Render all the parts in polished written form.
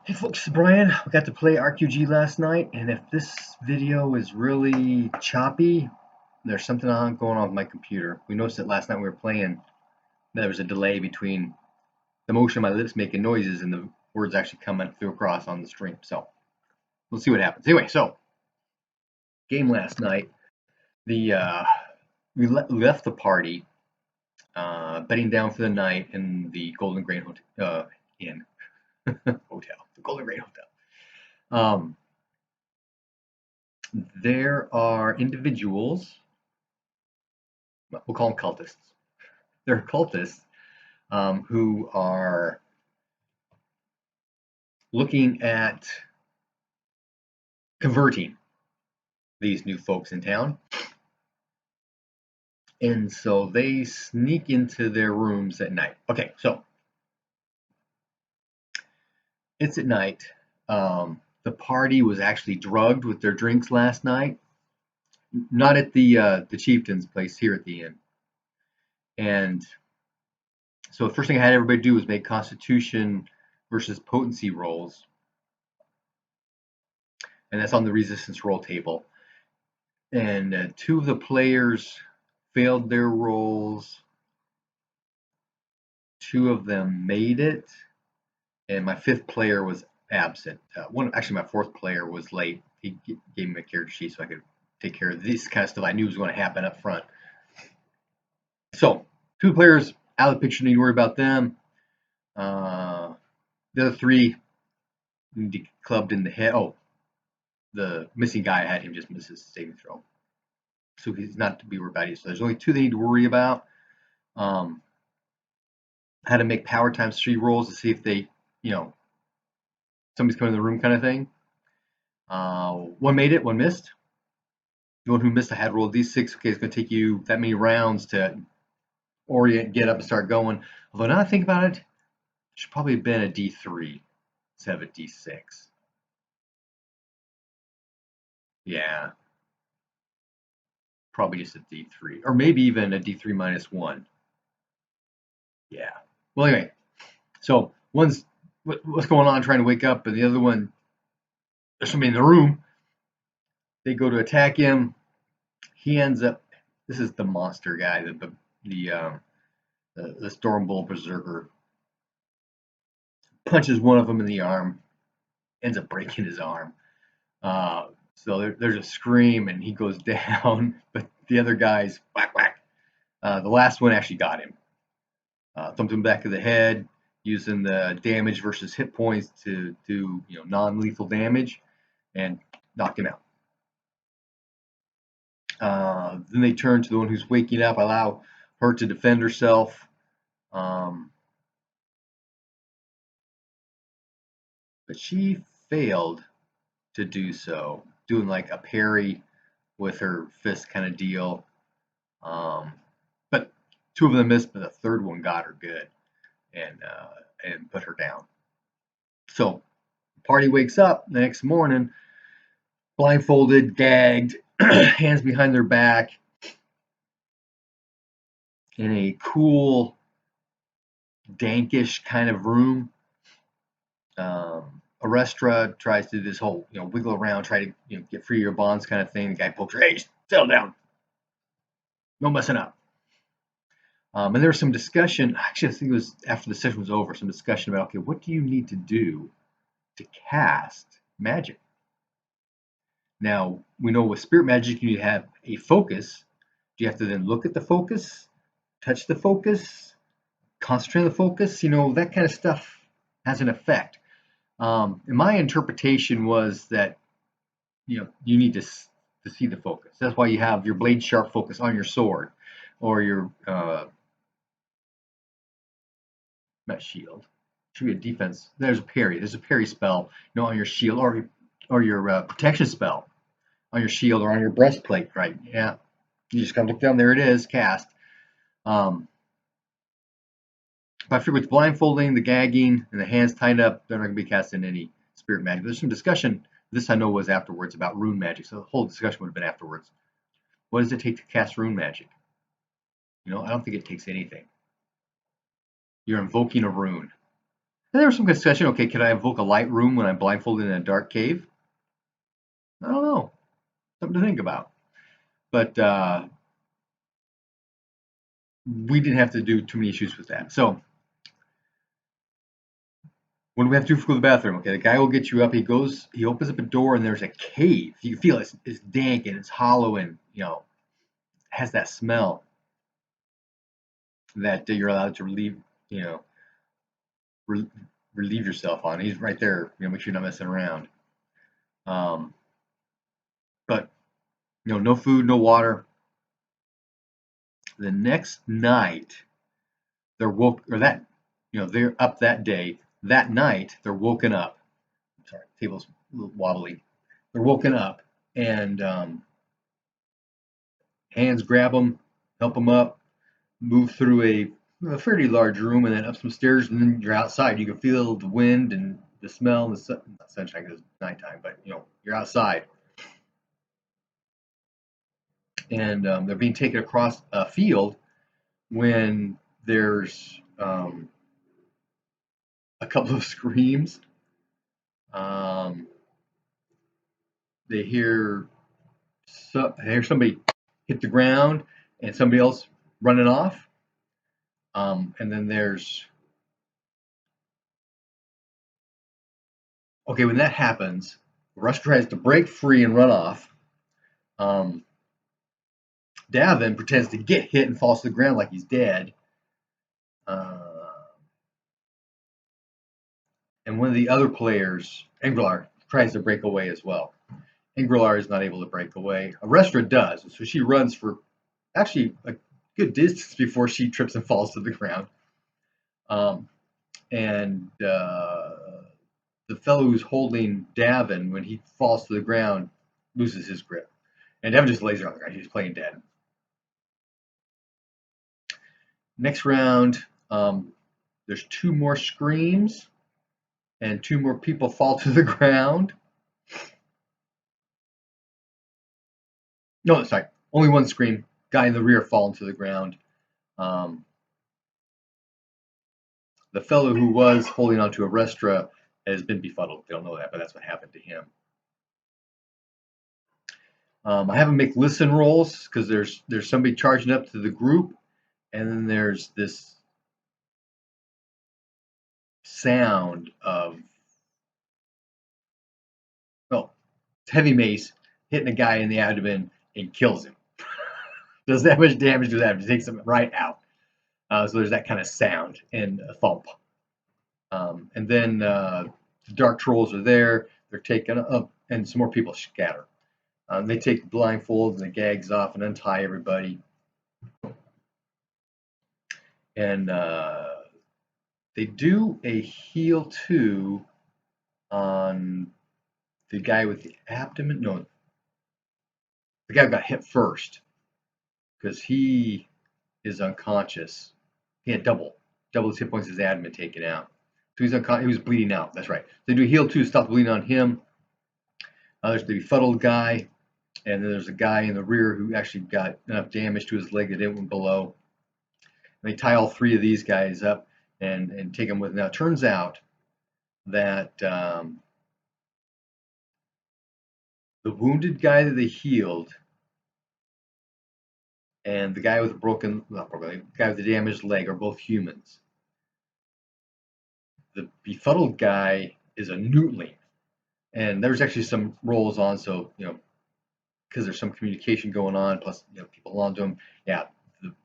Hey folks, it's Brian. We got to play RQG last night, and if this video is really choppy, there's something going on with my computer. We noticed that last night we were playing, there was a delay between the motion of my lips making noises and the words actually coming through across on the stream. So we'll see what happens. Anyway, so game last night, we left the party, bedding down for the night in the Golden Grain Hotel, the Golden Grain Hotel. There are individuals, we'll call them cultists. There are cultists who are looking at converting these new folks in town. And so they sneak into their rooms at night. Okay, so it's at night. The party was actually drugged with their drinks last night. Not at the chieftain's place, here at the inn. And so the first thing I had everybody do was make Constitution versus Potency rolls. And that's on the resistance roll table. And two of the players failed their rolls. Two of them made it. And my fifth player was absent. Actually, my fourth player was late. He gave me a character sheet so I could take care of this kind of stuff I knew was going to happen up front. So, two players out of the picture, need to worry about them. The other three clubbed in the head. Oh, the missing guy, I had him just miss his saving throw. So he's not to be worried about. So there's only two they need to worry about. How to make power times 3 rolls to see if they, somebody's coming in the room kind of thing. One made it, one missed. The one who missed, I had rolled d6. Okay, it's going to take you that many rounds to orient, get up, and start going. Although now I think about it, it should probably have been a d3 instead of a d6. Yeah. Probably just a d3. Or maybe even a d3 minus 1. Yeah. Well, anyway. So one's what's going on, trying to wake up, and the other one, there's somebody in the room. They go to attack him. He ends up. This is the monster guy, the Stormbolt Berserker. Punches one of them in the arm. Ends up breaking his arm. So there's a scream, and he goes down. But the other guy's whack whack. The last one actually got him. Thumped him back of the head, using the damage versus hit points to do non-lethal damage, and knocked him out. Then they turn to the one who's waking up, allow her to defend herself. But she failed to do so, doing like a parry with her fist kind of deal. But two of them missed, but the third one got her good and put her down. So the party wakes up the next morning, blindfolded, gagged, hands behind their back, in a cool, dankish kind of room. Arestra tries to do this whole, wiggle around, try to, get free of your bonds kind of thing. The guy pokes her, hey, settle down. No messing up. And there was some discussion, actually I think it was after the session was over, some discussion about, okay, what do you need to do to cast magic? Now, we know with spirit magic you need to have a focus. Do you have to then look at the focus, touch the focus, concentrate on the focus? That kind of stuff has an effect. And my interpretation was that, you need to see the focus. That's why you have your blade sharp focus on your sword, or your not shield. Should be a defense. There's a parry. There's a parry spell, on your shield, or your protection spell on your shield or on your breastplate. Right? Yeah. You just gotta look down. There it is. Cast. But I figure with blindfolding, the gagging, and the hands tied up, they're not gonna be casting any spirit magic. There's some discussion. This I know was afterwards about rune magic, so the whole discussion would have been afterwards. What does it take to cast rune magic? I don't think it takes anything. You're invoking a rune. And there was some discussion, okay, could I invoke a light room when I'm blindfolded in a dark cave? I don't know. Something to think about. But we didn't have to do too many issues with that. So when we have to go to the bathroom, okay, the guy will get you up. He opens up a door, and there's a cave. You can feel it's dank and it's hollow, and has that smell that you're allowed to relieve, re relieve yourself on. He's right there. Make sure you're not messing around. But no food, no water. The next night, they're they're up that day. That night, they're woken up. Sorry, table's a little wobbly. They're woken up, and hands grab them, help them up, move through a fairly large room, and then up some stairs, and then you're outside. You can feel the wind and the smell and the not sunshine because it's nighttime, but you're outside. And they're being taken across a field when there's a couple of screams. They hear somebody hit the ground and somebody else running off. And then there's when that happens, Rush tries to break free and run off. Davin pretends to get hit and falls to the ground like he's dead. And one of the other players, Englar, tries to break away as well. Englar is not able to break away. Arestra does, so she runs for actually a good distance before she trips and falls to the ground. And the fellow who's holding Davin, when he falls to the ground, loses his grip. And Davin just lays there on the ground. He's playing dead. Next round, there's 2 more screams, and 2 more people fall to the ground. No, sorry, only 1 scream. Guy in the rear falling to the ground. The fellow who was holding onto Arestra has been befuddled. They don't know that, but that's what happened to him. I have them make listen rolls because there's somebody charging up to the group, and then there's this sound of heavy mace hitting a guy in the abdomen and kills him. Does that much damage to that? It takes him right out. So there's that kind of sound and a thump. And then the dark trolls are there. They're taken up, and some more people scatter. They take the blindfolds and the gags off and untie everybody. And they do a heal 2 on the guy with the abdomen. No, the guy who got hit first because he is unconscious. He had double his hit points, his abdomen taken out. So he's unconscious. He was bleeding out. That's right. They do heal 2 to stop the bleeding on him. There's the befuddled guy, and then there's a guy in the rear who actually got enough damage to his leg that it went below. And they tie all 3 of these guys up and take them with. Now it turns out that the wounded guy that they healed and the guy with the guy with the damaged leg are both humans. The befuddled guy is a newtling, and there's actually some rolls on, so because there's some communication going on, plus people onto him. Yeah,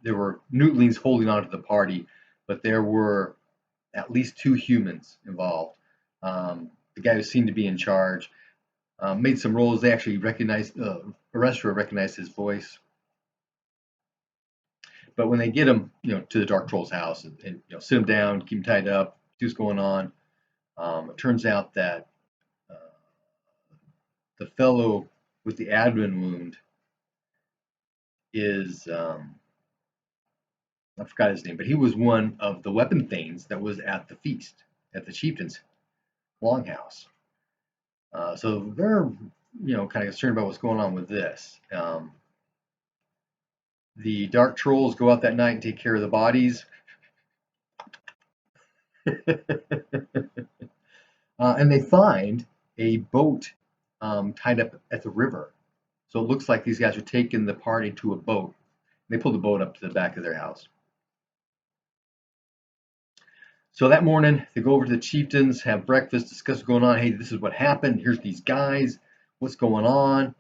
there were newtlings holding on to the party, but there were at least 2 humans involved. The guy who seemed to be in charge made some rolls. They actually recognized Arestra recognized his voice. But when they get him, to the Dark Troll's house and sit him down, keep him tied up, see what's going on, it turns out that the fellow with the abdomen wound is I forgot his name, but he was one of the weapon thanes that was at the feast at the chieftain's longhouse. So they're kind of concerned about what's going on with this. The dark trolls go out that night and take care of the bodies. And they find a boat tied up at the river. So it looks like these guys are taking the party to a boat. They pull the boat up to the back of their house. So that morning, they go over to the chieftains, have breakfast, discuss what's going on. Hey, this is what happened. Here's these guys. What's going on?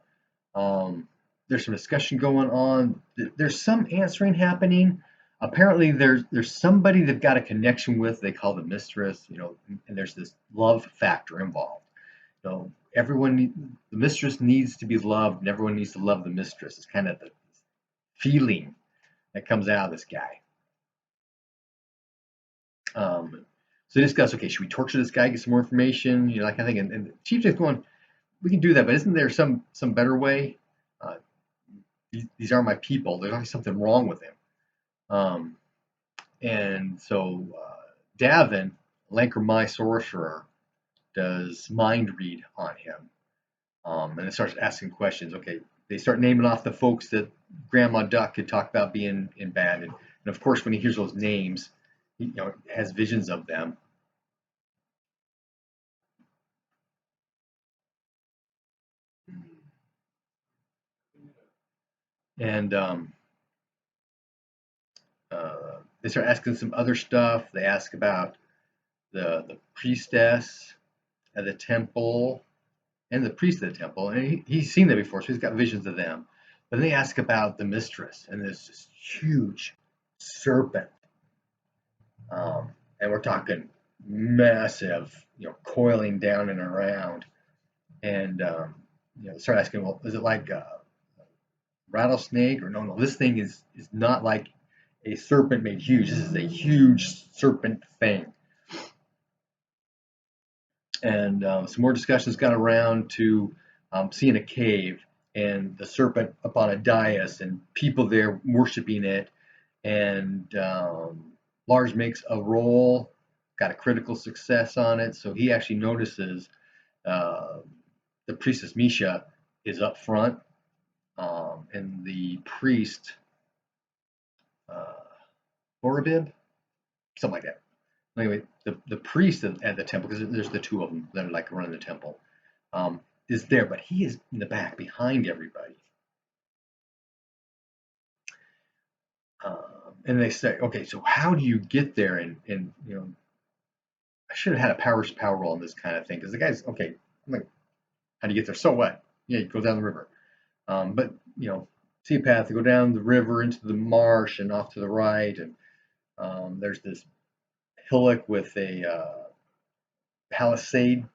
There's some discussion going on. There's some answering happening. Apparently, there's somebody they've got a connection with. They call the mistress, and there's this love factor involved. The mistress needs to be loved, and everyone needs to love the mistress. It's kind of the feeling that comes out of this guy. So they discuss, okay, should we torture this guy, get some more information, that kind of thing. And the chieftain's going, we can do that, but isn't there some better way? Uh, these are my people. There's always something wrong with him. And so Davin, Lanker sorcerer, does mind read on him. And it starts asking questions. Okay, they start naming off the folks that Grandma Duck had talked about being in bad. And of course, when he hears those names, he has visions of them. And they start asking some other stuff. They ask about the priestess at the temple and the priest of the temple. And he's seen them before, so he's got visions of them. But then they ask about the mistress, and there's this huge serpent. And we're talking massive, coiling down and around. And, start asking, well, is it like a rattlesnake? Or no, this thing is not like a serpent made huge. This is a huge serpent thing. And some more discussions got around to seeing a cave and the serpent up on a dais and people there worshiping it. And Lars makes a roll, got a critical success on it. So he actually notices the priestess Misha is up front, and the priest Borabib, something like that. Anyway, the priest at the temple, because there's the two of them that are like running the temple, is there, but he is in the back behind everybody. And they say, okay, so how do you get there? And I should have had a power roll on this kind of thing, because the guy's okay. I'm like, how do you get there? So what? Yeah, you go down the river. But see a path to go down the river into the marsh and off to the right, and there's this hillock with a palisade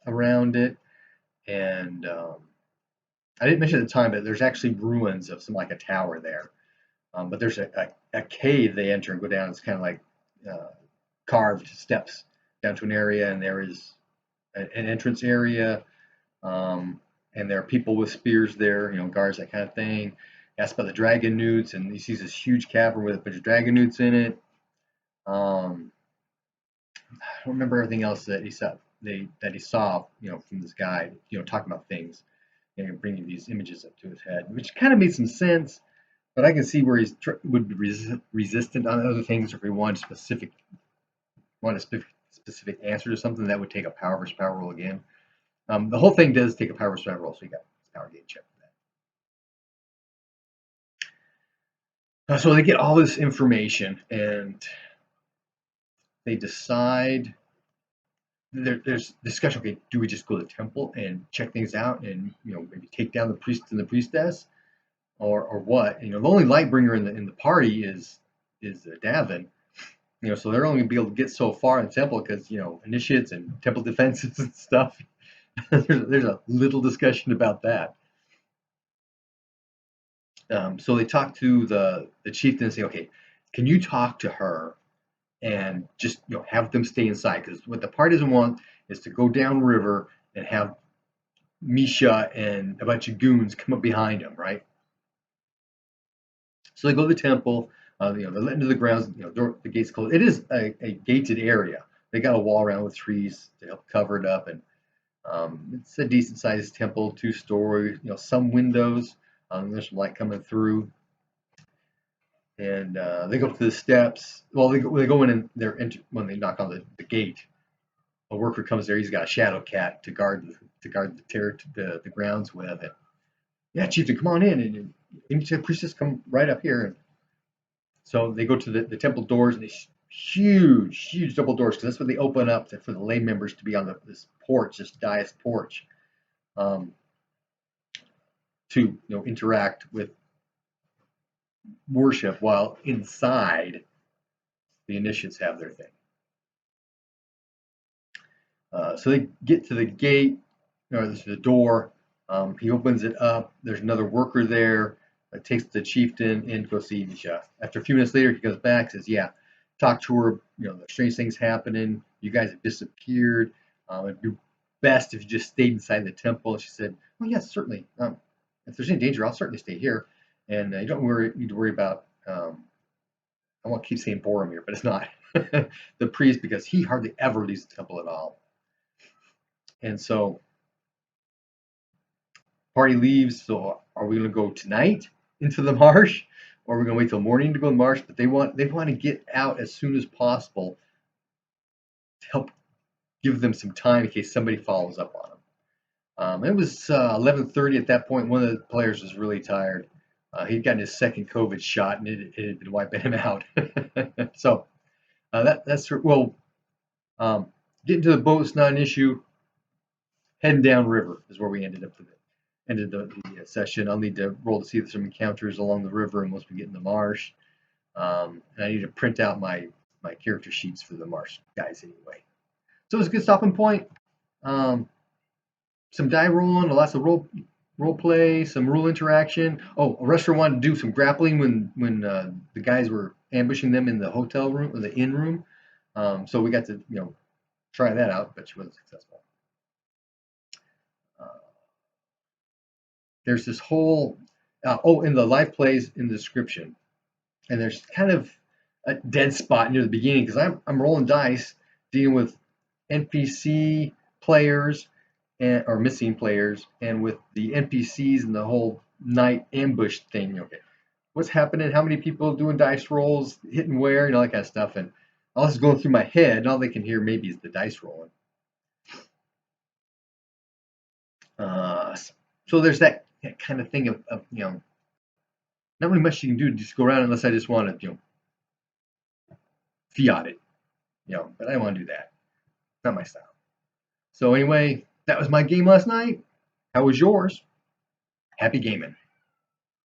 around it, and I didn't mention at the time, but there's actually ruins of some like a tower there. But there's a cave they enter and go down. It's kind of like carved steps down to an area, and there is an entrance area, and there are people with spears there, guards, that kind of thing. Asked about the dragon newts, and he sees this huge cavern with a bunch of dragon newts in it. I don't remember everything else that he saw. From this guy, talking about things, bringing these images up to his head, which kind of made some sense. But I can see where he would be resistant on other things. If he wanted a specific answer to something, that would take a power versus power roll again. The whole thing does take a power versus power roll, so you got power gain check for that. So they get all this information, and they decide. There's discussion. Okay, do we just go to the temple and check things out, and maybe take down the priest and the priestess, or what? The only light bringer in the party is Davin. So they're only gonna be able to get so far in the temple because initiates and temple defenses and stuff. there's a little discussion about that. So they talk to the chieftain and say, okay, can you talk to her and just have them stay inside, because what the party doesn't want is to go downriver and have Misha and a bunch of goons come up behind them, right? So they go to the temple. They're let into the grounds. The gates closed. It is a gated area. They got a wall around with trees to help cover it up, and it's a decent sized temple, 2-story. Some windows. There's some light coming through. and they go up to the steps. Well, they go in and when they knock on the gate. A worker comes there. He's got a shadow cat to guard the grounds with. And yeah, chieftain, come on in, and the priestess come right up here. And so they go to the temple doors, and these huge double doors, because that's what they open up for the lay members to be on this porch, this dais porch, um, to interact with worship, while inside the initiates have their thing. So they get to the gate, or the door. He opens it up. There's another worker there. Takes the chieftain in to go see Nisha. After a few minutes later, he comes back, says, "Yeah, talk to her. The strange things happening. You guys have disappeared. It'd be best if you just stayed inside the temple." And she said, "Well, yes, certainly. If there's any danger, I'll certainly stay here. And you don't need to worry about." I won't keep saying Boromir, but it's not the priest, because he hardly ever leaves the temple at all. And so party leaves. So are we going to go tonight into the marsh, or are we going to wait till morning to go to the marsh? But they want to get out as soon as possible to help give them some time in case somebody follows up on them. It was 11:30 at that point. One of the players was really tired. He'd gotten his second COVID shot, and it had been wiping him out. So that's well. Getting to the boat's not an issue. Heading down river is where we ended the session. I'll need to roll to see if there's some encounters along the river, and once we get in the marsh. And I need to print out my character sheets for the marsh guys anyway. So it was a good stopping point. Some die rolling, lots of role play, some rule interaction. Oh, a wrestler wanted to do some grappling when the guys were ambushing them in the hotel room or the inn room. So we got to try that out, but she wasn't successful. There's this whole in the live plays in the description, and there's kind of a dead spot near the beginning because I'm rolling dice dealing with NPC players or missing players, and with the NPCs and the whole night ambush thing. Okay, what's happening? How many people doing dice rolls, hitting where, that kind of stuff, and all this is going through my head, and all they can hear maybe is the dice rolling. So there's that kind of thing of not really much you can do to just go around unless I just want to fiat it, but I don't want to do that. It's not my style. So anyway, that was my game last night. How was yours? Happy gaming.